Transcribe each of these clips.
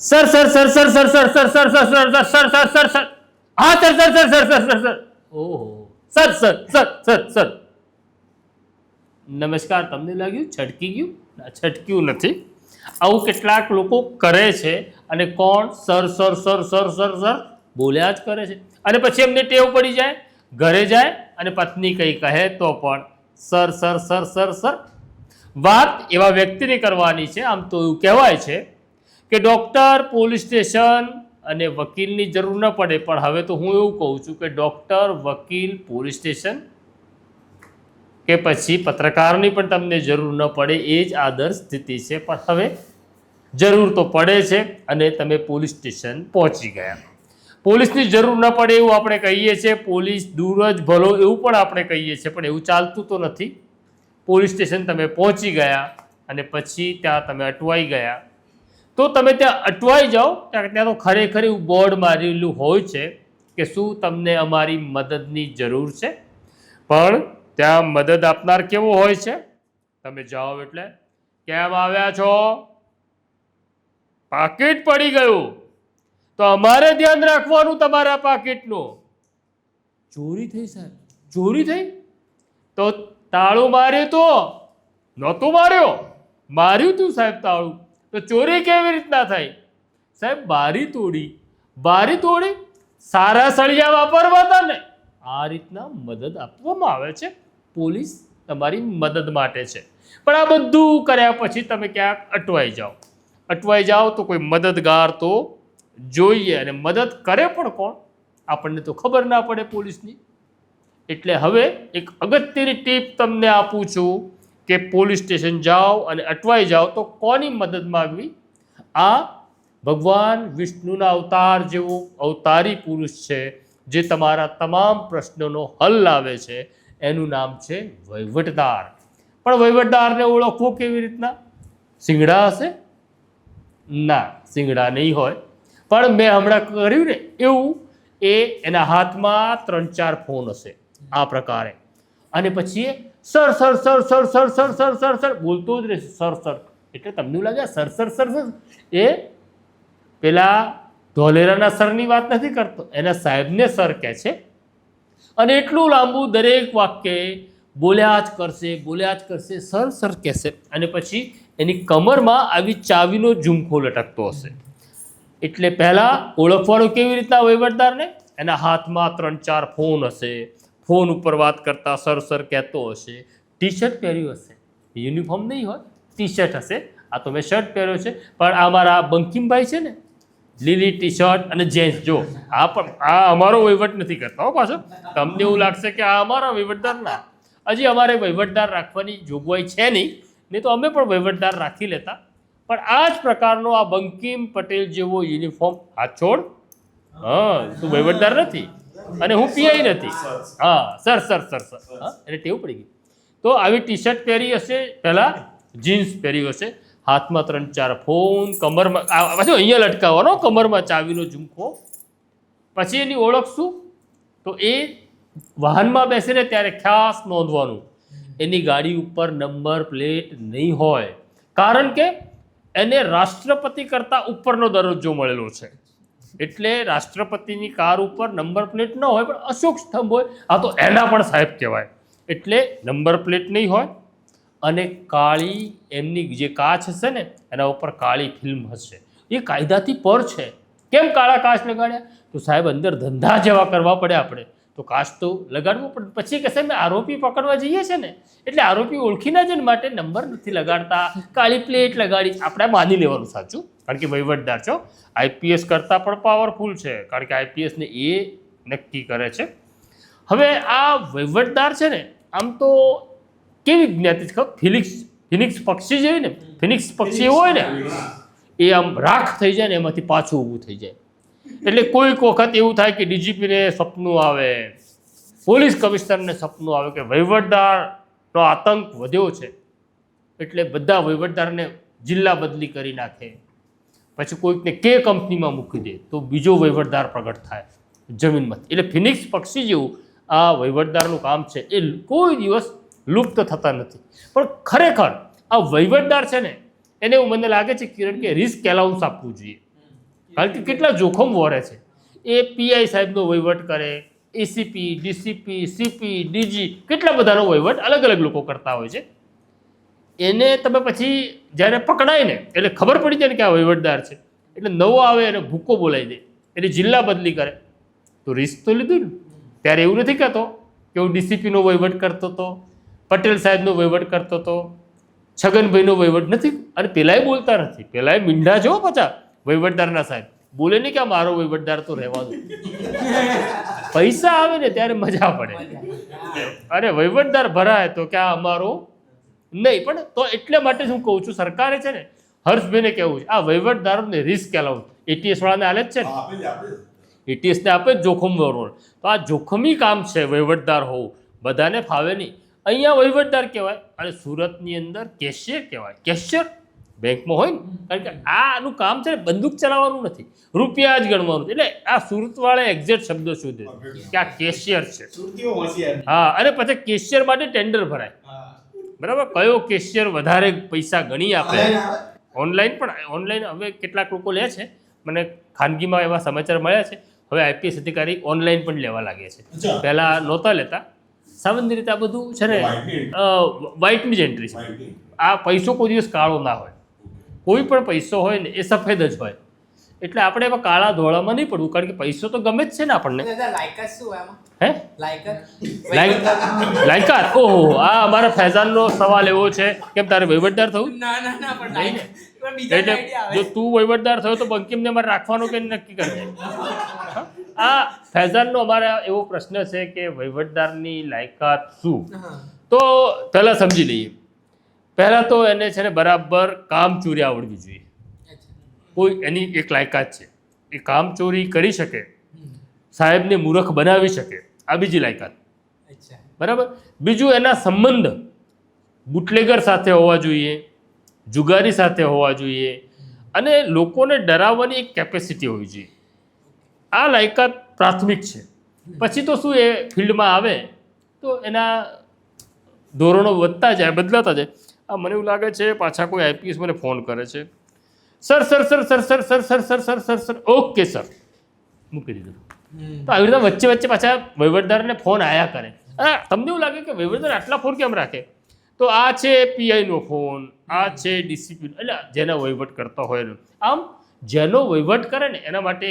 Sir sir sir sir sir sir sir sir sir sir sir sir sir sir हाँ sir sir sir sir sir sir sir ओहो sir sir sir sir sir નમસ્કાર. તમને લાગ્યું છટકી ગયું? ના, છટક્યું નથી. આવું કેટલાક લોકો કરે છે અને કોણ? Sir sir sir sir sir sir બોલ્યા જ કરે છે અને પછી એમને ટેવ પડી જાય, ઘરે જાય અને પત્ની કંઈ કહે તો પણ sir sir sir sir sir. વાત એવા વ્યક્તિને કરવાની છે. આમ તો એવું કહેવાય છે કે ડૉક્ટર, પોલીસ સ્ટેશન અને વકીલની જરૂર ન પડે, પણ હવે તો હું એવું કહું છું કે ડૉક્ટર, વકીલ, પોલીસ સ્ટેશન કે પછી પત્રકારની પણ તમને જરૂર ન પડે, એ જ આદર્શ સ્થિતિ છે. પણ હવે જરૂર તો પડે છે અને તમે પોલીસ સ્ટેશન પહોંચી ગયા. પોલીસની જરૂર ન પડે એવું આપણે કહીએ છીએ, પોલીસ દૂર જ ભલો એવું પણ આપણે કહીએ છીએ, પણ એવું ચાલતું તો નથી. પોલીસ સ્ટેશન તમે પહોંચી ગયા અને પછી ત્યાં તમે અટવાઈ ગયા, તો તમે ત્યાં અટવાઈ જાઓ ત્યાં તો ખરેખર એવું બોર્ડ મારેલું હોય છે કે શું તમને અમારી મદદની જરૂર છે. પણ ત્યાં મદદ આપનાર કેવો હોય છે? તમે જાઓ એટલે કેમ આવ્યા છો? પાકીટ પડી ગયું. તો અમારે ધ્યાન રાખવાનું તમારા પાકીટનું. ચોરી થઈ સાહેબ, ચોરી થઈ? તો તાળું માર્યું તો નહોતું માર્યો? માર્યું તું સાહેબ તાળું. તો ચોરી કેવી રીતના થઈ? સાહેબ બારી તોડી. બારી તોડી? સારા સળિયા વાપરવા હતા ને. આ રીતના મદદ આપવામાં આવે છે. પોલીસ તમારી મદદ માટે છે. પણ આ બધું કર્યા પછી તમે ક્યાંક અટવાઈ જાઓ. અટવાઈ જાઓ તો કોઈ મદદગાર તો જોઈએ, અને મદદ કરે પણ કોણ આપણને તો ખબર ના પડે પોલીસની. એટલે હવે એક અગત્યની ટીપ તમને આપું છું કે પોલીસ સ્ટેશન જાઓ અને અટવાઈ જાઓ તો કોની મદદ માગવી? આ ભગવાન વિષ્ણુના અવતાર જેવો અવતારી પુરુષ છે જે તમારા તમામ પ્રશ્નોનો હલ લાવે છે. એનું નામ છે વહીવટદાર. પણ વહીવટદારને ઓળખવો કેવી રીતના? સિંગડા હશે? ના, સિંગડા નહીં હોય. પણ મેં હમણાં કર્યું ને એવું, એના હાથમાં 3-4 ફોન હશે આ પ્રકારે, અને પછી sir sir sir sir sir sir sir sir sir બોલતો જ રહેશે. સર સર એટલે તમને લાગે સર સર સર સર એ પેલા ધોલેરાના સરની વાત નથી કરતો, એના સાહેબને સર કહે છે. અને એટલું લાંબુ દરેક વાક્ય બોલ્યા જ કરશે, બોલ્યા જ કરશે, સર સર કહેશે. અને પછી એની કમરમાં આવી ચાવીનો ઝુમખો લટકતો હશે. એટલે પહેલાં ઓળખવાનું કેવી રીતના વહીવટદારને? એના હાથમાં 3-4 ફોન હશે. ફોન ઉપર વાત કરતા સર સર કહેતો હશે. ટી શર્ટ પહેર્યું હશે, યુનિફોર્મ નહીં હોય, ટી શર્ટ હશે. આ તો મેં શર્ટ પહેર્યો છે, પણ આ મારા બંકિમભાઈ છે ને, લીલી ટી શર્ટ અને જેન્ટ્સ. જો આ પણ આ અમારો વહીવટ નથી કરતા હો. પાછો તમને એવું લાગશે કે આ અમારા વહીવટદાર. ના, હજી અમારે વહીવટદાર રાખવાની જોગવાઈ છે નહીં તો અમે પણ વહીવટદાર રાખી લેતા. પણ આ જ પ્રકારનો આ બંકિમ પટેલ જેવો યુનિફોર્મ. હાથ છોડ. હા, તું વહીવટદાર નથી અને હું પીઆઈ નથી. હા, સર સર સર સર. હા, એને ટેવ પડી ગઈ. તો આવી ટી શર્ટ પહેરી હશે, પહેલાં જીન્સ પહેરી હશે, હાથમાં 3-4 ફોન, કમરમાં પાછું અહીંયા લટકાવવાનો, કમરમાં ચાવીનો ઝુમખો. પછી એની ઓળખ શું? તો એ વાહનમાં બેસે ને ત્યારે ખાસ નોંધવાનું, એની ગાડી ઉપર નંબર પ્લેટ નહીં હોય. કારણ કે એને રાષ્ટ્રપતિ કરતાં ઉપરનો દરજ્જો મળેલો છે. એટલે રાષ્ટ્રપતિની કાર ઉપર નંબર પ્લેટ ન હોય, પણ અશોક સ્તંભ હોય. આ તો એના પણ સાહેબ કહેવાય. એટલે નંબર પ્લેટ નહીં હોય અને કાળી એમની જે કાચ હશે ને એના ઉપર કાળી ફિલ્મ હશે. એ કાયદાથી પર છે. કેમ કાળા કાચ લગાડ્યા? તો સાહેબ અંદર ધંધા જેવા કરવા પડે આપણે, તો કાચ તો લગાડવો પડે. પછી કહેશે અમે આરોપી પકડવા જઈએ છીએ ને, એટલે આરોપી ઓળખી ના જાય માટે નંબર નથી લગાડતા, કાળી પ્લેટ લગાડી. આપણે માની લેવાનું સાચું, કારણ કે વહીવટદાર છો. આઈપીએસ કરતાં પણ પાવરફુલ છે, કારણ કે આઈપીએસને એ નક્કી કરે છે. હવે આ વહીવટદાર છે ને, આમ તો કેવી જ્ઞાતિ છે? ફિનિક્સ પક્ષી જેવી ને. ફિનિક્સ પક્ષી એવું હોય ને, એ આમ રાખ થઈ જાય ને એમાંથી પાછું ઊભું થઈ જાય. એટલે કોઈક વખત એવું થાય કે ડીજીપીને સપનું આવે, પોલીસ કમિશનરને સપનું આવે કે વહીવટદારનો આતંક વધ્યો છે, એટલે બધા વહીવટદારને જિલ્લા બદલી કરી નાખે. પછી કોઈકને કે કંપનીમાં મૂકી દે તો બીજો વહીવટદાર પ્રગટ થાય જમીનમાંથી. એટલે ફિનિક્સ પક્ષી જેવું આ વહીવટદારનું કામ છે. એ કોઈ દિવસ લુપ્ત થતા નથી. પણ ખરેખર આ વહીવટદાર છે ને, એને એવું મને લાગે છે કિરણ કે રિસ્ક એલાઉન્સ આપવું જોઈએ. કારણ કે કેટલા જોખમ વહોરે છે. એ પીઆઈ સાહેબનો વહીવટ કરે, એસીપી, ડીસીપી, સીપી, ડીજી, કેટલા બધાનો વહીવટ અલગ અલગ લોકો કરતા હોય છે. એને તમે પછી જ્યારે પકડાય ને એટલે ખબર પડી જાય ને કે આ વહીવટદાર છે, એટલે નવો આવે એને ભૂકો બોલાવી દે, એટલે જિલ્લા બદલી કરે. તો રિસ્ક તો લીધું ને. ત્યારે એવું નથી કહેતો કે હું ડીસીપીનો વહીવટ કરતો હતો, પટેલ સાહેબનો વહીવટ કરતો હતો, છગનભાઈનો વહીવટ નથી. અને પેલાય બોલતા નથી, પેલાય મીંઢા જો પાછા વહીવટદારના સાહેબ બોલે નહીં કે આ મારો વહીવટદાર તો રહેવા દો. પૈસા આવે ને ત્યારે મજા પડે. અરે વહીવટદાર ભરાય તો કે આ અમારો નહીં. પણ તો એટલે માટે હું કહું છું, સરકારે છે ને હર્ષભાઈને કહેવું છે, આ વહીવટદારોને રિસ્ક એલાઉન્સ એટીએસ વાળાને આલે જ છે ને, એટીએસને આપે જ જોખમ વરોણ. તો આ જોખમી કામ છે વહીવટદાર હોવું, બધાને ફાવે નહીં. અહીંયા વહીવટદાર કહેવાય અને સુરતની અંદર કેશિયર કહેવાય. કેશિયર બેંકમાં હોય ને, કારણ કે આનું કામ છે ને બંદૂક ચલાવવાનું નથી, રૂપિયા જ ગણવાનું. એટલે આ સુરતવાળા એક્ઝેક્ટ શબ્દો શોધે કે આ કેશિયર છે. હા, અને પછી કેશિયર માટે ટેન્ડર ભરાય, બરાબર, કયો કેશિયર વધારે પૈસા ગણી આપે. ઓનલાઈન પણ, ઓનલાઈન હવે કેટલાક લોકો લે છે, મને ખાનગીમાં એવા સમાચાર મળ્યા છે. હવે આઈપીએસ અધિકારી ઓનલાઈન પણ લેવા લાગે છે, પહેલાં નહોતા લેતા. સામાન્ય રીતે આ બધું છે ને વ્હાઇટની જ એન્ટ્રી છે. આ પૈસો કોઈ દિવસ કાળો ના હોય, કોઈ પણ પૈસો હોય ને એ સફેદ જ હોય. એટલે આપણે એમાં કાળા ધોળામાં નહીં પડવું, કારણ કે પૈસો તો ગમે જ છે ને આપણને. હે લાયકાત? ઓહો, આ અમારા ફૈઝાનનો સવાલ એવો છે, કેમ તારે વહીવટદાર થવું? એટલે જો તું વહીવટદાર થયો તો બંકીમને અમારે રાખવાનો કે નક્કી કરજે. આ ફૈઝાનનો અમારા એવો પ્રશ્ન છે કે વહીવટદારની લાયકાત શું? તો પહેલાં સમજી લઈએ. પહેલાં તો એને છે ને બરાબર કામચોરી આવડવી જોઈએ. કોઈ એની એક લાયકાત છે, એ કામચોરી કરી શકે, સાહેબને મૂર્ખ બનાવી શકે, આ બીજી લાયકાત. બરાબર. બીજું, એના સંબંધ બુટલેગર સાથે હોવા જોઈએ, જુગારી સાથે હોવા જોઈએ, અને લોકોને ડરાવવાની એક કેપેસિટી હોવી જોઈએ. આ લાયકાત પ્રાથમિક છે. પછી તો શું, એ ફિલ્ડમાં આવે તો એના ધોરણો વધતા જાય, બદલાતા જાય. આ મને એવું લાગે છે પાછા કોઈ આઈપીએસ મને ફોન કરે છે, sir sir sir sir sir sir sir sir sir sir sir okay sir, મૂકી દીધું. તો આવી રીતે વચ્ચે વચ્ચે પાછા વહીવટદારને ફોન આવ્યા કરે. તમને એવું લાગે કે વહીવટદાર આટલા ફોન કેમ રાખે? તો આ છે પીઆઈનો ફોન, આ છે ડીસીપી, એટલે જેના વહીવટ કરતા હોય. આમ જેનો વહીવટ કરે ને એના માટે,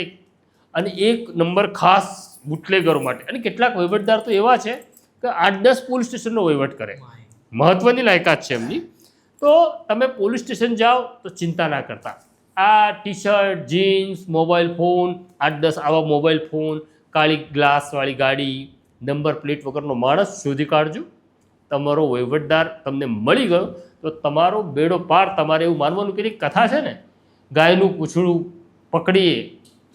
અને એક નંબર ખાસ બુટલેગરો માટે. અને કેટલાક વહીવટદાર તો એવા છે કે 8-10 પોલીસ સ્ટેશનનો વહીવટ કરે, મહત્વની લાયકાત છે એમની. તો તમે પોલીસ સ્ટેશન જાઓ તો ચિંતા ના કરતા, આ T shirt, jeans, mobile phone, 8-10 આવા મોબાઈલ ફોન, કાળી ગ્લાસવાળી ગાડી, નંબર પ્લેટ વગરનો માણસ શોધી કાઢજો. તમારો વહીવટદાર તમને મળી ગયો તો તમારો બેડો પાર. તમારે એવું માનવાનું કે કથા છે ને, ગાયનું પૂંછડું પકડીએ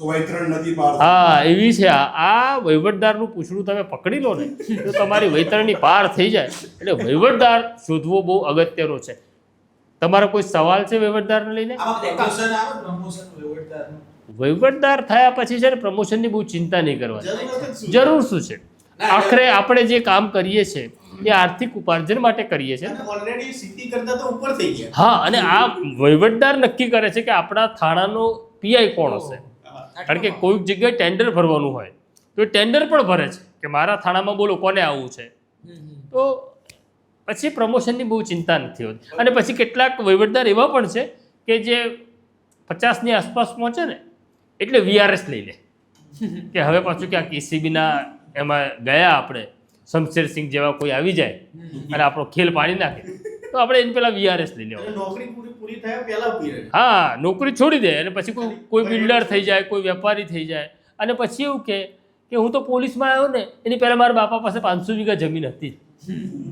તો વૈતરણ નદી પાર. હા, એવી છે. આ વહીવટદારનું પૂંછડું તમે પકડી લો ને તો તમારી વૈતરણની પાર થઈ જાય. એટલે વહીવટદાર શોધવો બહુ અગત્યનો છે. તમારો કોઈ સવાલ છે વહીવટદારને લઈને? વહીવટદાર થયા પછી છે ને પ્રમોશનની બહુ ચિંતા નહીં કરવાની. જરૂર શું છે? આખરે આપણે જે કામ કરીએ છીએ એ આર્થિક ઉપાર્જન માટે કરીએ છીએ. ઓલરેડી સિટી કરતા તો ઉપર થઈ ગયા. હા, અને આ વહીવટદાર નક્કી કરે છે કે આપણા થાણાનો પીઆઈ કોણ હશે. કારણ કે કોઈક જગ્યાએ ટેન્ડર ભરવાનું હોય તો એ ટેન્ડર પણ ભરે છે કે મારા થાણામાં બોલો કોને આવવું છે. તો પછી પ્રમોશનની બહુ ચિંતા નથી હોતી. અને પછી કેટલાક વહીવટદાર એવા પણ છે કે જે 50ની આસપાસ પહોંચે ને એટલે વીઆરએસ લઈ લે કે હવે પાછું ક્યાંક એસીબીના એમાં ગયા આપણે, શમશેરસિંહ જેવા કોઈ આવી જાય અને આપણો ખેલ પાડી નાખે તો આપણે એને પેલા વીઆરએસ લઈ લેવા. નોકરી પૂરી થયા પહેલા. હા, નોકરી છોડી દે અને પછી કોઈ બિલ્ડર થઈ જાય, કોઈ વેપારી થઈ જાય. અને પછી એવું કે હું તો પોલીસમાં આવ્યો ને એની પહેલાં મારા બાપા પાસે 500 વીઘા જમીન હતી.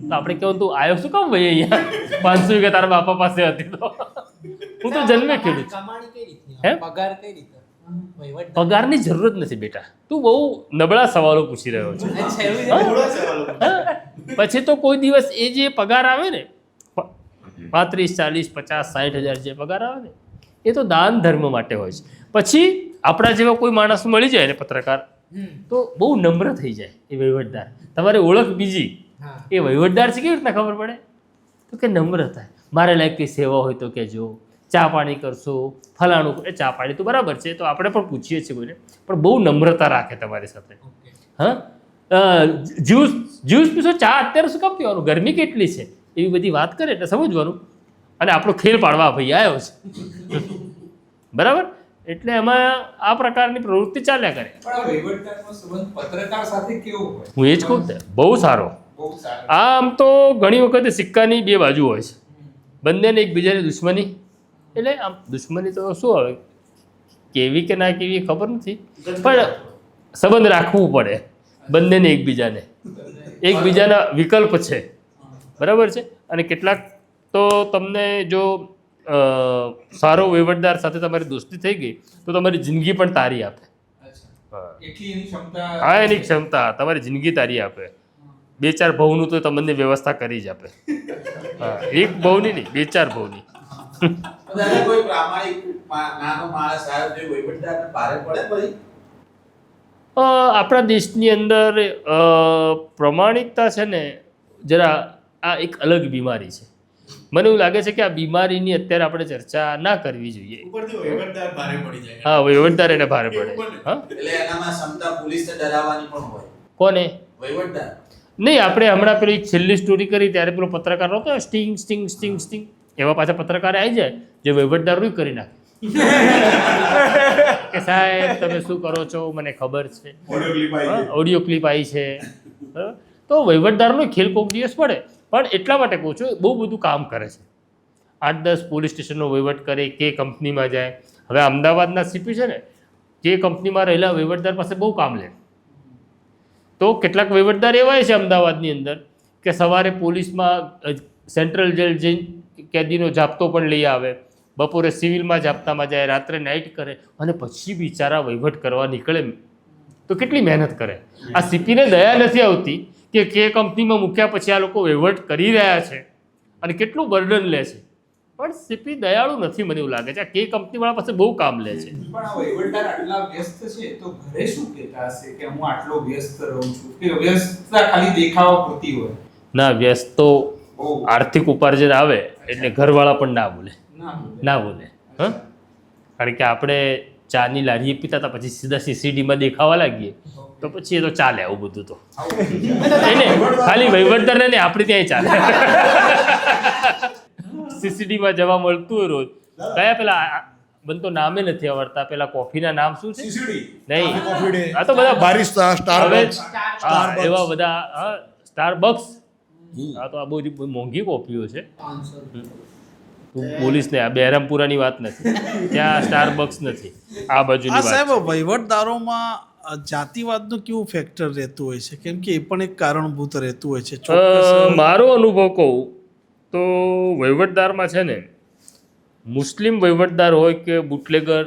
તો આપણે કહેવું તું આવ્યો શું કામ ભાઈ અહીંયા? 500 વીઘા તારા બાપા પાસે હતી તો હું તો જન્મે ખેડૂત. પગારની જરૂરત નથી બેટા, તું બહુ નબળા સવાલો પૂછી રહ્યો છે. પછી તો કોઈ દિવસ એ જે પગાર આવે ને 35, 40, 50, 60 હજાર જે પગાર આવે ને એ તો દાન ધર્મ માટે હોય છે. પછી આપણા જેવા કોઈ માણસ મળી જાય ને પત્રકાર, તો બહુ નમ્ર થઈ જાય એ વહીવટદાર. તમારી ઓળખ બીજી, એ વહીવટદાર છે કેવી રીતના ખબર પડે? તો કે નમ્ર થાય. મારે લાયક કંઈ સેવા હોય તો કહેજો, ચા પાણી કરશો, ફલાણું. એ ચા પાણી તો બરાબર છે, તો આપણે પણ પૂછીએ છીએ કોઈને, પણ બહુ નમ્રતા રાખે તમારી સાથે. હા, જ્યુસ પીશો, ચા અત્યારે શું કામ પીવાનું, ગરમી કેટલી છે, એવી બધી વાત કરે એટલે સમજવાનું. અને આપણો ખેલ પાડવા ભાઈ આવ્યો છે. બરાબર, એટલે એમાં આ પ્રકારની પ્રવૃત્તિ ચાલ્યા કરે. પત્રકાર સાથે કેવો હોય? હું એ જ કહું, બહુ સારો. આમ તો ઘણી વખત સિક્કાની બે બાજુ હોય છે, બંનેને એકબીજાની દુશ્મની. એટલે આમ દુશ્મની તો શું આવે, કેવી કે ના કેવી ખબર નથી, પણ સંબંધ રાખવું પડે બંનેને એકબીજાના વિકલ્પ છે. બરાબર છે. અને કેટલાક તો તમને જો સારો વહીવટદાર સાથે તમારી દોસ્તી થઈ ગઈ તો તમારી જિંદગી પણ તારી આપે. હા, એની ક્ષમતા તમારી જિંદગી તારી આપે. 2-4 ભવનું તો તમને વ્યવસ્થા કરી જ આપે. હા, એક ભવની નહીં, 2-4 ભવની. કોઈ પ્રામાણિક નાનો માણસ આવ્યો જે વહીવટદારને ભારે પડે ભાઈ? આપણા દેશની અંદર પ્રમાણિકતા છે ને, જરા આ એક અલગ બીમારી છે. મને એવું લાગે છે કે આ બીમારીની અત્યારે આપણે ચર્ચા ના કરવી જોઈએ. ઉપરથી વહીવટદાર ભારે પડી જાય. હા, વહીવટદાર એને ભારે પડે. હા, એટલે એનામાં ક્ષમતા પોલીસને ડરાવવાની પણ હોય. કોને? વહીવટદાર. નહીં, આપણે હમણાં પેલી છેલ્લી સ્ટોરી કરી ત્યારે પેલો પત્રકાર નહોતો, સ્ટિંગ સ્ટિંગ સ્ટિંગ સ્ટિંગ, એવા પાછા પત્રકાર આવી જાય જે વહીવટદારનું કરી નાખે કે સાહેબ તમે શું કરો છો મને ખબર છે, ઓડિયો ક્લિપ આવી છે. બરાબર, તો વહીવટદારનો ખેલ કોઈક દિવસ પડે. પણ એટલા માટે કહું છું, બહુ બધું કામ કરે છે. 8-10 પોલીસ સ્ટેશનનો વહીવટ કરે, કે કંપનીમાં જાય. હવે અમદાવાદના સીપી છે ને, કે કંપનીમાં રહેલા વહીવટદાર પાસે બહુ કામ લે. તો કેટલાક વહીવટદાર એવા છે અમદાવાદની અંદર કે સવારે પોલીસમાં સેન્ટ્રલ જેલ જઈને કેદીનો જાપ્તો પણ લઈ આવે, બપોરે સિવિલમાં જાપ્તામાં જાય, રાત્રે નાઇટ કરે, અને પછી બિચારા વહીવટ કરવા નીકળે તો કેટલી મહેનત કરે. આ સીપીને દયા નથી આવતી કે કંપનીમાં મૂક્યા પછી આ લોકો વહીવટ કરી રહ્યા છે અને કેટલું બર્ડન લે છે. પણ સીપી દયાળુ નથી, મને એવું લાગે છે. આ કંપનીવાળા પાસે બહુ કામ લે છે. પણ આ વહીવટદાર આટલા વ્યસ્ત છે તો ઘરે શું કહેતા હશે કે હું આટલો વ્યસ્ત રહું છું, કે વ્યસ્તતા ખાલી દેખાવા પૂરતી હોય? ના, વ્યસ્ત તો આર્થિક ઉપાર્જન આવે એટલે ઘરવાળા પણ ના બોલે. હા, કારણ કે આપણે ચાની લારીએ પીતા હતા, પછી સીધા સીસીડીમાં દેખાવા લાગીએ તો પછી એ તો ચાલે. આવું બધું તો એને ખાલી વહીવટદારને નહીં, આપણે ત્યાં ચાલે. સીસીડીમાં જવા મળતું હોય રોજ. કયા પેલા મને તો નામે નથી આવડતા, પેલા કોફીના નામ શું છે? નહીં, આ તો બધા બારિસ્ટા, સ્ટારબક્સ, એવા બધા. હા, સ્ટારબક્સ. હા, તો આ બહુ મોંઘી કોફીઓ છે. પોલીસને આ બહેરામપુરાની વાત નથી, ત્યાં સ્ટારબક્સ નથી, આ બાજુની વાત. સાહેબ, વહીવટદારોમાં જાતિવાદનું કેવું ફેક્ટર રહેતું હોય છે? કેમ કે એ પણ એક કારણભૂત રહેતું હોય છે. મારો અનુભવ કહું તો વહીવટદારમાં છે ને, મુસ્લિમ વહીવટદાર હોય કે બુટલેગર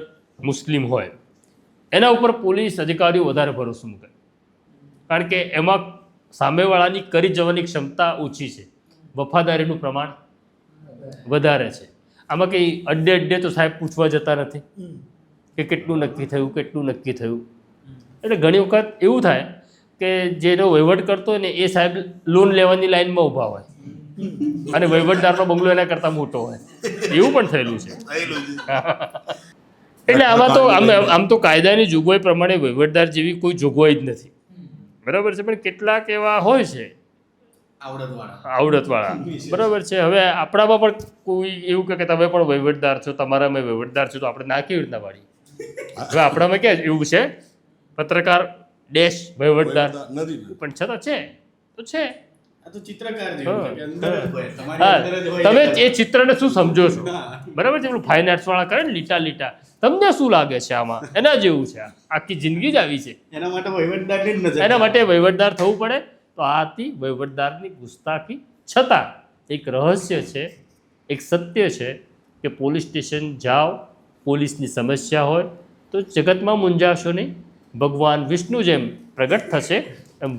મુસ્લિમ હોય, એના ઉપર પોલીસ અધિકારીઓ વધારે ભરોસો મૂકે. કારણ કે એમાં સામેવાળાની કરી જવાની ક્ષમતા ઓછી છે, વફાદારીનું પ્રમાણ વધારે છે. આમાં કંઈ અડ્ડે તો સાહેબ પૂછવા જતા નથી કે કેટલું નક્કી થયું. એટલે ઘણી વખત એવું થાય કે જેનો વહીવટ કરતો હોય ને એ સાહેબ લોન લેવાની લાઈનમાં ઊભા હોય અને વહીવટદારનો બંગલો એના કરતાં મોટો હોય. એવું પણ થયેલું છે. એટલે આમાં તો આમ તો કાયદાની જોગવાઈ પ્રમાણે વહીવટદાર જેવી કોઈ જોગવાઈ જ નથી. બરાબર છે. પણ કેટલાક એવા હોય છે આવડતવાળા. બરાબર છે. હવે આપણામાં પણ કોઈ એવું કે તમે પણ વહીવટદાર છો, તમારામાં વહીવટદાર છો, તો આપણે ના કેવી રીતના પાડીએ? હવે આપણામાં ક્યાં એવું છે, પત્રકાર ડેશ વહીવટદાર, પણ છતાં છે તો છે. તમે એ ચિત્રને શું સમજો છો? બરાબર છે. પેલું ફાઇન આર્ટ્સ વાળા કરે ને લીટા, તમને શું લાગે છે આમાં? એના જેવું છે. આખી જિંદગી જ આવી છે. એના માટે વહીવટદાર થવું પડે. તો આ હતી વહીવટદારની ગુસ્તાખી. છતાં એક રહસ્ય છે, એક સત્ય છે કે પોલીસ સ્ટેશન જાઓ, પોલીસની સમસ્યા હોય તો જગતમાં મૂંઝાશો નહીં. ભગવાન વિષ્ણુ જેમ પ્રગટ થશે એમ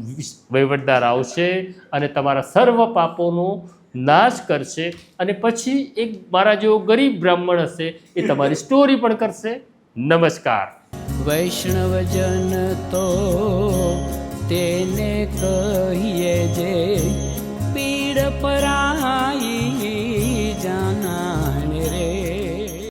વહીવટદાર આવશે અને તમારા સર્વ પાપોનો નાશ કરશે. અને પછી એક મારા જેવો ગરીબ બ્રાહ્મણ હશે, એ તમારી સ્ટોરી પણ કરશે. નમસ્કાર. વૈષ્ણવજન તો તેને કહીએ જે પીડ પરાઈ.